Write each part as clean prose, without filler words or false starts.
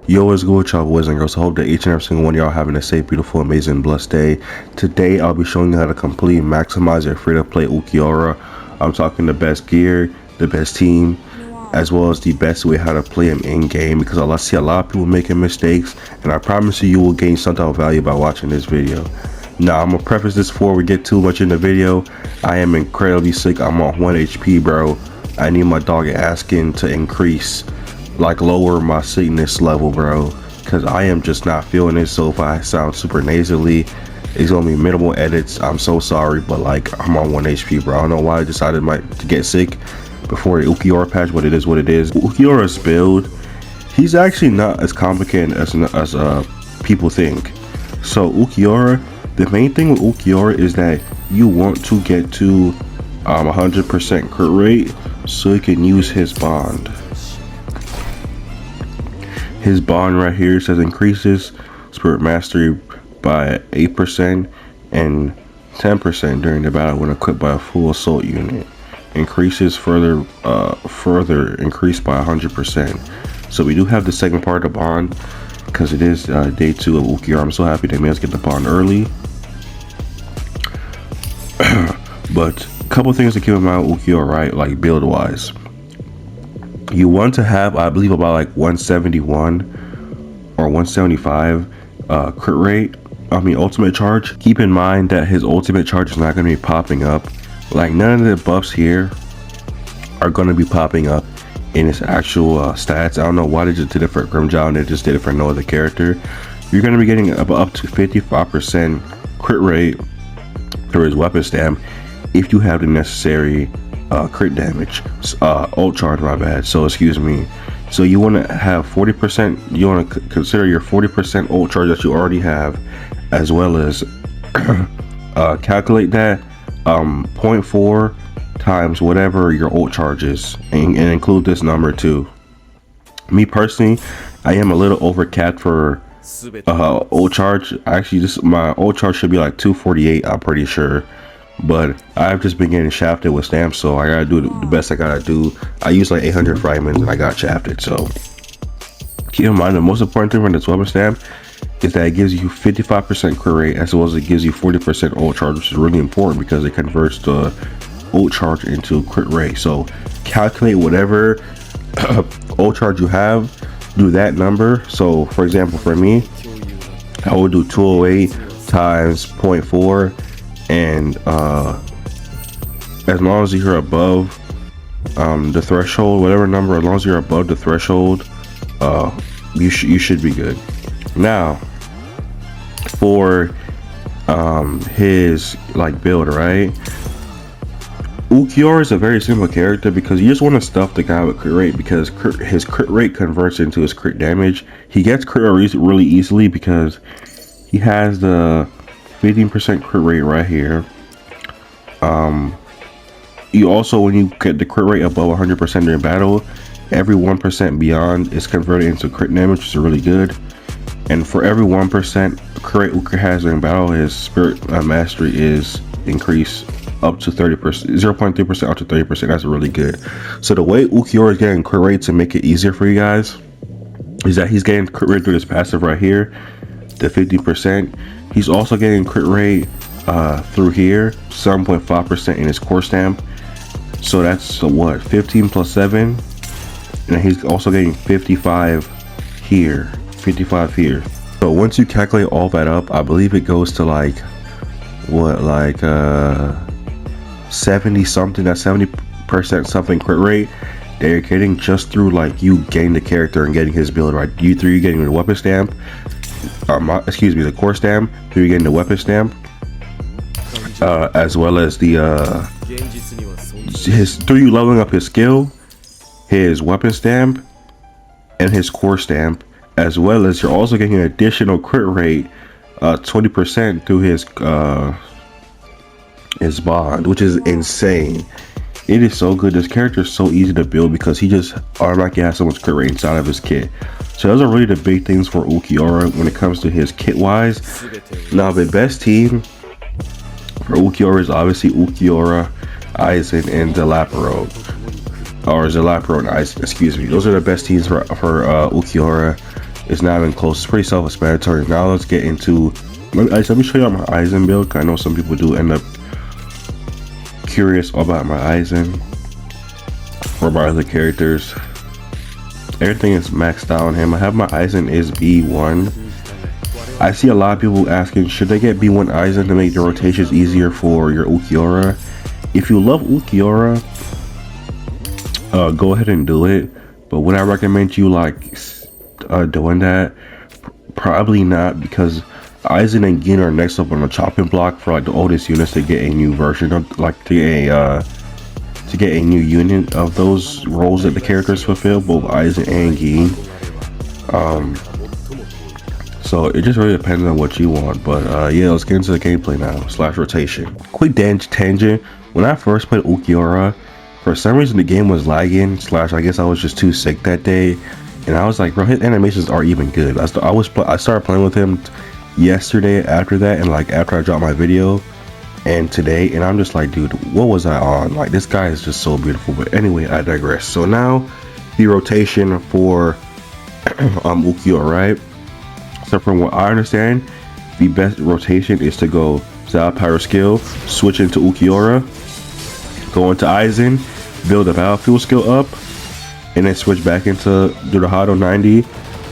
Yo, what's good, y'all boys and girls? I hope that each and every single one of y'all having a safe, beautiful, amazing, blessed day. Today, I'll be showing you how to completely maximize your free-to-play Ulquiorra. I'm talking the best gear, the best team, as well as the best way how to play them in-game, because I see a lot of people making mistakes, and I promise you will gain some type of value by watching this video. Now, I'm gonna preface this before we get too much in the video. I am incredibly sick. I'm on 1 HP, bro. I need my dog asking to increase, like lower my sickness level, bro, because I am just not feeling it. So if I sound super nasally, it's gonna be minimal edits. I'm so sorry, but like I'm on 1 HP, bro. I don't know why I decided to get sick before the Ulquiorra patch, but it is what it is. Ulquiorra's build, he's actually not as complicated as people think. So Ulquiorra, the main thing with Ulquiorra is that you want to get to 100% crit rate so you can use his bond. His bond right here says increases spirit mastery by 8% and 10% during the battle when equipped by a full assault unit. Increases further increased by 100%. So we do have the second part of the bond because it is day 2 of Ulquiorra. I'm so happy they made us get the bond early. But a couple things to keep in mind with Ulquiorra, right? Like build wise. You want to have, I believe, about like 171 or 175 crit rate. Ultimate charge. Keep in mind that his ultimate charge is not going to be popping up. Like none of the buffs here are going to be popping up in his actual stats. I don't know why they just did it for Grimjaw and they just did it for no other character. You're going to be getting up to 55% crit rate through his weapon stamp if you have the necessary crit damage, ult charge, my bad, so excuse me. So you want to have 40%, you want to consider your 40% ult charge that you already have, as well as calculate that 0.4 times whatever your ult charge is, and include this number too. Me personally, I am a little overcapped for ult charge. Actually, my ult charge should be like 248, I'm pretty sure. But I've just been getting shafted with stamps, so I gotta do the best I gotta do. I use like 800 fragments and I got shafted. So keep in mind the most important thing from this weapon stamp is that it gives you 55% crit rate, as well as it gives you 40% ult charge, which is really important because it converts the ult charge into crit rate. So calculate whatever ult charge you have, do that number. So for example, for me, I would do 208 times 0.4. And as long as you're above the threshold, whatever number, as long as you're above the threshold, you should be good. Now for his like build, right? Ulquiorra is a very simple character because you just want to stuff the guy with crit rate, because his crit rate converts into his crit damage. He gets crit really easily because he has the 15% crit rate right here. You also, when you get the crit rate above 100% during battle, every 1% beyond is converted into crit damage, which is really good. And for every 1% crit rate Ulquiorra has during battle, his spirit mastery is increased up to 30%, 0.3% up to 30%. That's really good. So the way Ulquiorra is getting crit rate to make it easier for you guys is that he's getting crit rate through this passive right here, the 50%. He's also getting crit rate through here, 7.5% in his core stamp. So that's what, 15 plus 7, and he's also getting 55 here, 55 here. So once you calculate all that up, I believe it goes to like what, like 70 something, that's 70% something crit rate that you're getting just through like you getting the character and getting his build right. You getting the weapon stamp, excuse me, the core stamp, through getting the weapon stamp, as well as the through you leveling up his skill, his weapon stamp, and his core stamp, as well as you're also getting an additional crit rate 20% through his bond, which is insane. It is so good. This character is so easy to build because he just automatically has so much crit rate inside of his kit. So those are really the big things for Ulquiorra when it comes to his kit wise. Now the best team for Ulquiorra is obviously Ulquiorra, Aizen, and Zelapro. Or Zelapro and Aizen, excuse me. Those are the best teams for Ulquiorra. It's not even close. It's pretty self-explanatory. Now let's get into. Let me show you my Aizen build. I know some people do end up curious about my Aizen or my other characters. Everything is maxed out on him. I have my Aizen is B1. I see a lot of people asking, should they get B1 Aizen to make the rotations easier for your Ulquiorra? If you love Ulquiorra, go ahead and do it. But would I recommend you like doing that? Probably not, because Aizen and Gin are next up on the chopping block for like the oldest units to get a new version of, like to get a new unit of those roles that the characters fulfill, both Aizen and Gin. So it just really depends on what you want. But yeah, let's get into the gameplay now. / rotation. Quick tangent. When I first played Ulquiorra, for some reason the game was lagging. / I guess I was just too sick that day, and I was like, bro, his animations aren't even good. I started playing with him yesterday after that, and like after I dropped my video, and today, and I'm just like, dude, what was I on? Like, this guy is just so beautiful. But anyway, I digress. So now the rotation for Ulquiorra, right? So from what I understand, the best rotation is to go Zal Power skill, switch into Ulquiorra, go into Aizen, build a battlefield skill up, and then switch back into do the Hado 90,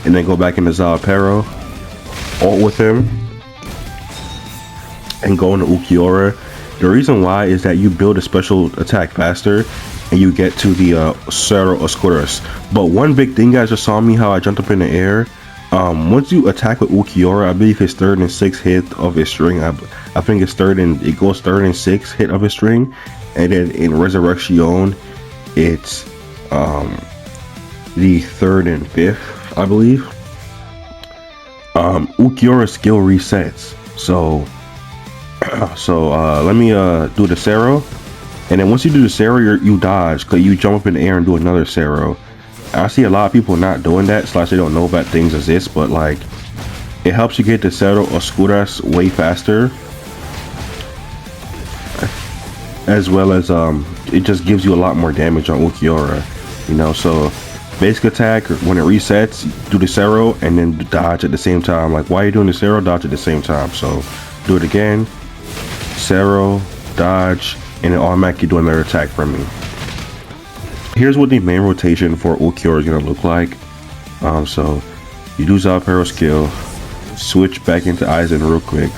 and then go back into Zalapero, ult with him, and go into Ulquiorra. The reason why is that you build a special attack faster, and you get to the Cerro Oscuras. But one big thing, guys, just saw me how I jumped up in the air. Once you attack with Ulquiorra, I believe his 3rd and 6th hit of his string. I think it's it goes 3rd and 6th hit of his string, and then in Resurrection, it's the 3rd and 5th, I believe. Ulquiorra skill resets. So let me do the Cerro, and then once you do the Cerro, you dodge, cause you jump up in the air and do another Cerro. I see a lot of people not doing that, / they don't know about things as this, but like it helps you get the Cerro Oscuras way faster, as well as it just gives you a lot more damage on Ulquiorra, you know. So basic attack, when it resets, do the Cerro and then dodge at the same time. Like, while you're doing the Cerro, dodge at the same time. So do it again, Cerro, dodge, and it automatically do another attack from me. Here's what the main rotation for Ulquiorra is gonna look like. So you do Zalapero skill, switch back into Aizen real quick,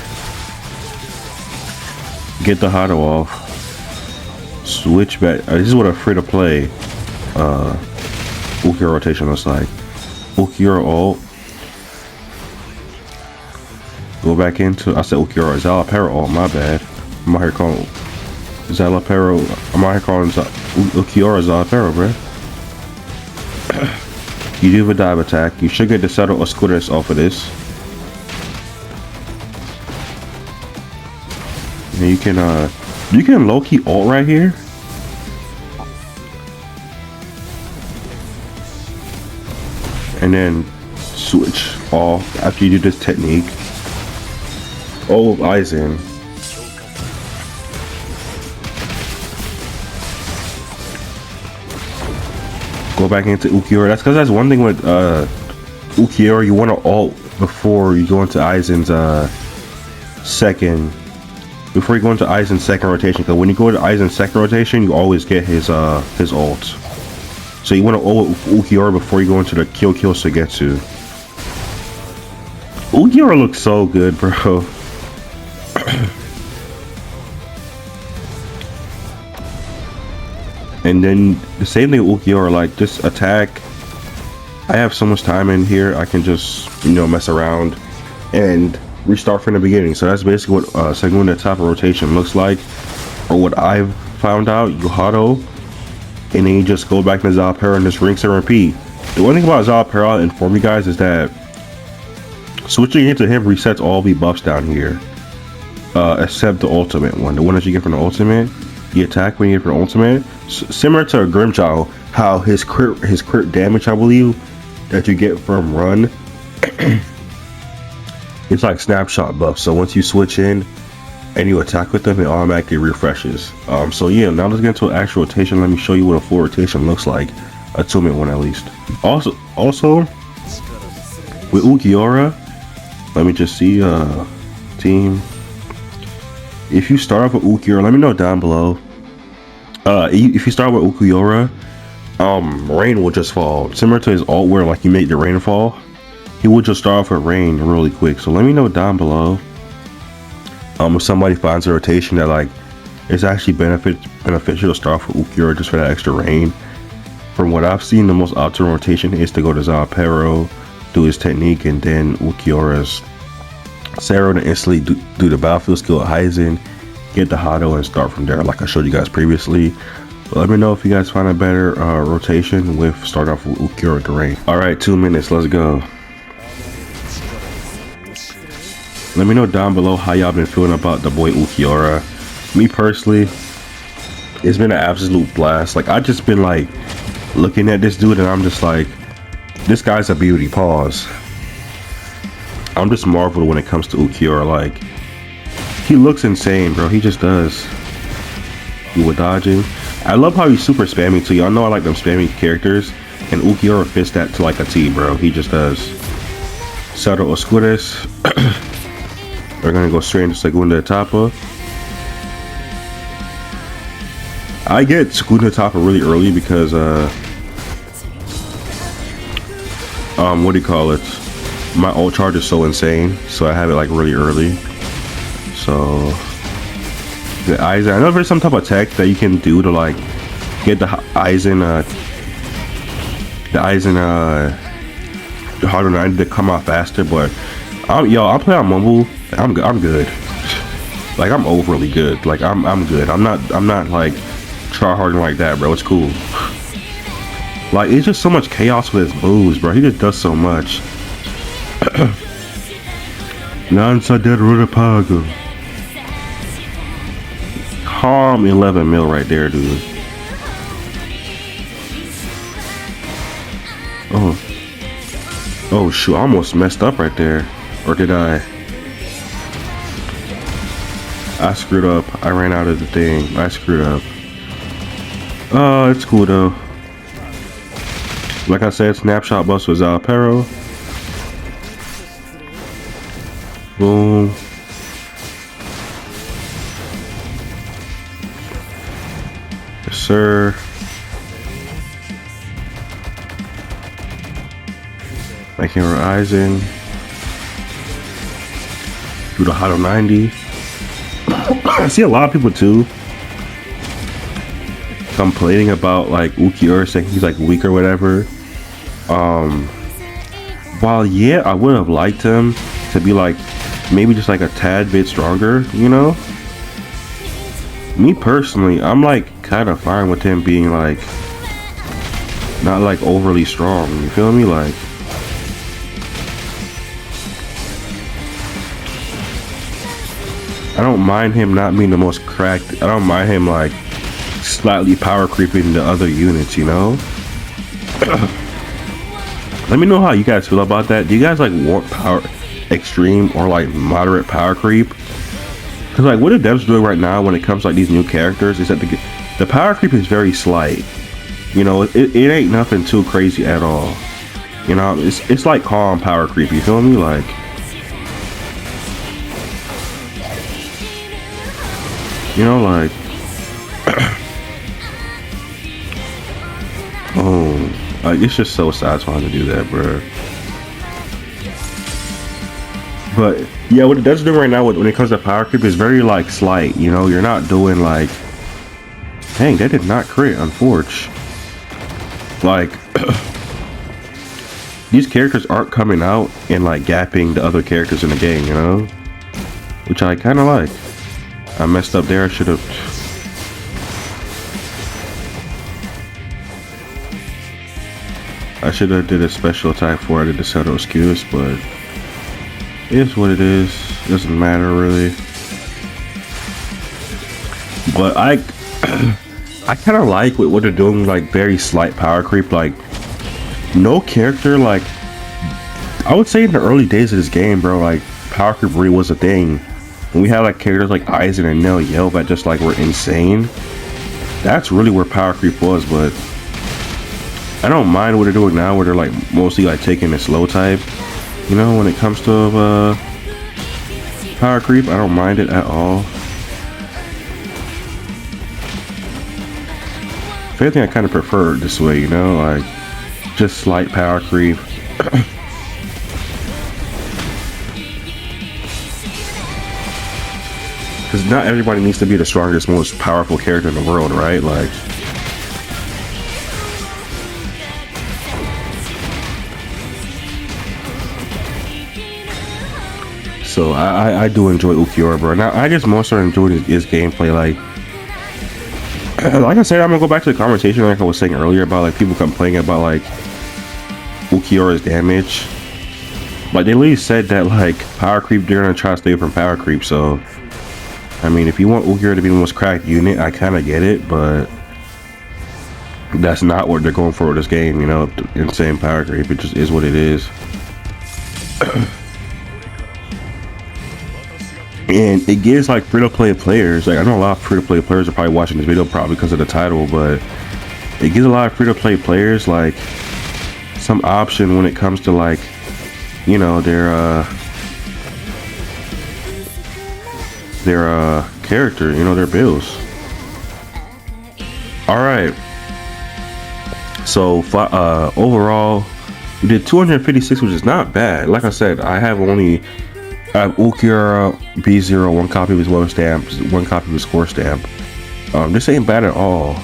get the Hado off, switch back. This is what a free to play Ulquiorra rotation looks like. Ulquiorra ult, go back into, I said Ulquiorra, Zalapero ult, my bad. I'm out here calling Zalapero, I'm out here calling Ulquiorra Zalapero, bro. You do the dive attack. You should get the Cerro Oscuras off of this. And you can low-key ult right here. And then switch off after you do this technique. Oh, Aizen. Go back into Ulquiorra. That's because that's one thing with Ulquiorra. You want to ult before you go into Aizen's second. Before you go into Aizen's second rotation, because when you go into Aizen's second rotation, you always get his ult. So you want to ult with Ulquiorra before you go into the Kill Sugetsu. Ulquiorra looks so good, bro. And then the same thing with Ulquiorra, like just attack. I have so much time in here, I can just, you know, mess around and restart from the beginning. So that's basically what Segunda type of rotation looks like, or what I've found out. You Hado, and then you just go back to Zalapero and just rinse and repeat. The one thing about Zalapero, I'll inform you guys, is that switching into him resets all the buffs down here, except the ultimate one, the one that you get from the ultimate. The attack when you get from the ultimate, similar to a Grimjaw, how his crit damage, I believe, that you get from run, it's like snapshot buff. So once you switch in and you attack with them, it automatically refreshes. So yeah, now let's get into an actual rotation. Let me show you what a full rotation looks like, a 2-minute one at least. Also, with Ulquiorra, let me just see team. If you start off with Ulquiorra, let me know down below. If you start with Ulquiorra, rain will just fall. Similar to his ult where like you make the rain fall, he will just start off with rain really quick. So let me know down below. If somebody finds a rotation that like it's actually beneficial to start off with Ulquiorra just for that extra rain. From what I've seen, the most optimal rotation is to go to Zapero, do his technique, and then Ulquiorra's Sero to instantly do the battlefield skill at Heisen, get the Hado, and start from there like I showed you guys previously. But let me know if you guys find a better rotation with start off with Ulquiorra to rain. Alright, 2 minutes, let's go. Let me know down below how y'all been feeling about the boy Ulquiorra. Me personally, it's been an absolute blast. Like I just been like looking at this dude and I'm just like, this guy's a beauty, pause. I'm just marveled when it comes to Ulquiorra. Like he looks insane, bro. He just does. You were dodging. I love how he's super spammy too. Y'all know I like them spammy characters, and Ulquiorra fits that to like a T, bro. He just does. Saddle Oscuras. We're gonna go straight into Segunda Etapa. I get Segunda Etapa really early because what do you call it? My ult charge is so insane, so I have it like really early. So the Eisen, I know there's some type of tech that you can do to like get the Eisen the harder 90 to come out faster, but I'm playing on mobile. I'm good. Like I'm overly good. Like I'm good. I'm not like try harding like that, bro. It's cool. Like it's just so much chaos with his moves, bro. He just does so much. Lanza del Rudapago. Calm 11 mil right there, dude. Oh shoot, I almost messed up right there. Or did I? I screwed up. I ran out of the thing. I screwed up. It's cool though. Like I said, snapshot bust was Zapero. Boom. Yes, sir. Making her Eisen. Do the Hado 90. I see a lot of people too complaining about like Ulquiorra saying he's like weak or whatever. While yeah, I would have liked him to be like maybe just like a tad bit stronger, you know. Me personally, I'm like kind of fine with him being like not like overly strong, you feel me? Like I don't mind him not being the most cracked. I don't mind him like slightly power creeping the other units, you know. Let me know how you guys feel about that. Do you guys like want power extreme or like moderate power creep? Because like what the devs doing right now when it comes to like these new characters is that the power creep is very slight. You know, it ain't nothing too crazy at all. You know, it's like calm power creep. You feel me? Like you know, like like it's just so satisfying to do that, bro. But yeah, what it does do right now when it comes to power creep is very like slight. You know, you're not doing like, dang, that did not crit, unfortunately. Like these characters aren't coming out and like gapping the other characters in the game, you know, which I kind of like. I messed up there. I should have. Did a special attack before I did the set of excuse, but it is what it is. It doesn't matter really. But I kind of like what they're doing, like very slight power creep. Like no character, like I would say in the early days of this game, bro, like power creep really was a thing. When we had like characters like Eisen and Nell Yell that just like were insane. That's really where power creep was, but I don't mind what they're doing now where they're like mostly like taking a slow type You know, when it comes to power creep, I don't mind it at all. If anything, I kind of prefer it this way, you know, like just slight power creep. Because not everybody needs to be the strongest, most powerful character in the world, right? Like, so I do enjoy Ulquiorra, bro. Now I just mostly enjoy his gameplay. Like I said, I'm gonna go back to the conversation like I was saying earlier about like people complaining about like Ulquiorra's damage. Like they literally said that like power creep, they're gonna try to stay from power creep. So I mean, if you want Ulquiorra to be the most cracked unit, I kind of get it, but that's not what they're going for with this game. You know, insane power creep. It just is what it is. And it gives like free-to-play players, like I know a lot of free-to-play players are probably watching this video probably because of the title, but it gives a lot of free-to-play players like some option when it comes to like, you know, their character, you know, their builds. All right, so overall we did 256, which is not bad. Like I said, I have Ulquiorra B0, one copy of his weather stamp, one copy of his score stamp. This ain't bad at all.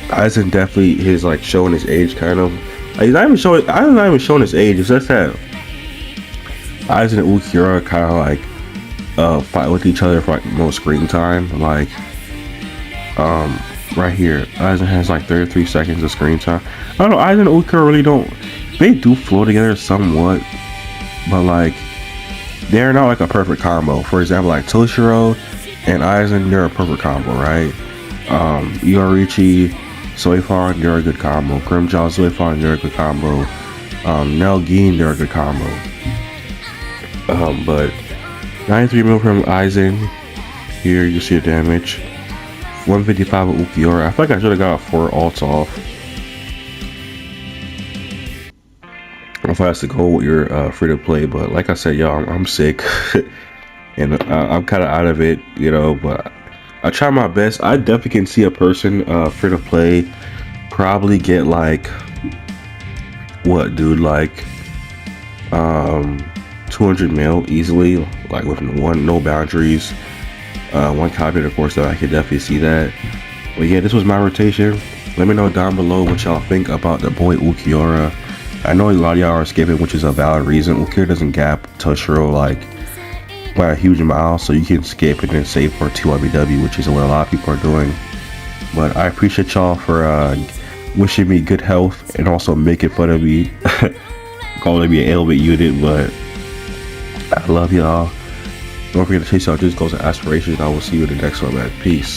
Aizen definitely is like showing his age, kind of. He's not even showing. I'm not even showing his age. It's just that Aizen and Ulquiorra kind of like fight with each other for like most screen time. Like right here, Aizen has like 33 seconds of screen time. I don't know. Aizen and Ulquiorra really don't. They do flow together somewhat, but like, they're not like a perfect combo. For example, like Toshiro and Aizen, they're a perfect combo, right? Iorichi, Soifan, they're a good combo. Grimjaw, Soifan, they're a good combo. Nelgin, they're a good combo. But 93 mil from Aizen. Here you see the damage. 155 with Ulquiorra. I feel like I should have got 4 ults off. If I have to go with your free to play, but like I said, y'all, I'm sick and I'm kind of out of it, you know, but I try my best. I definitely can see a person free to play probably get like what, dude, like 200 mil easily, like with no boundaries, one copy of course, that I could definitely see that. But yeah, this was my rotation. Let me know down below what y'all think about the boy Ulquiorra. I know a lot of y'all are skipping, which is a valid reason. Ulquiorra doesn't gap Toshiro like by a huge amount, so you can skip and then save for 2 RBW, which is what a lot of people are doing. But I appreciate y'all for wishing me good health and also making fun of me calling me an ailment unit. But I love y'all. Don't forget to chase y'all dreams, goals, and aspirations. I will see you in the next one, man. Peace.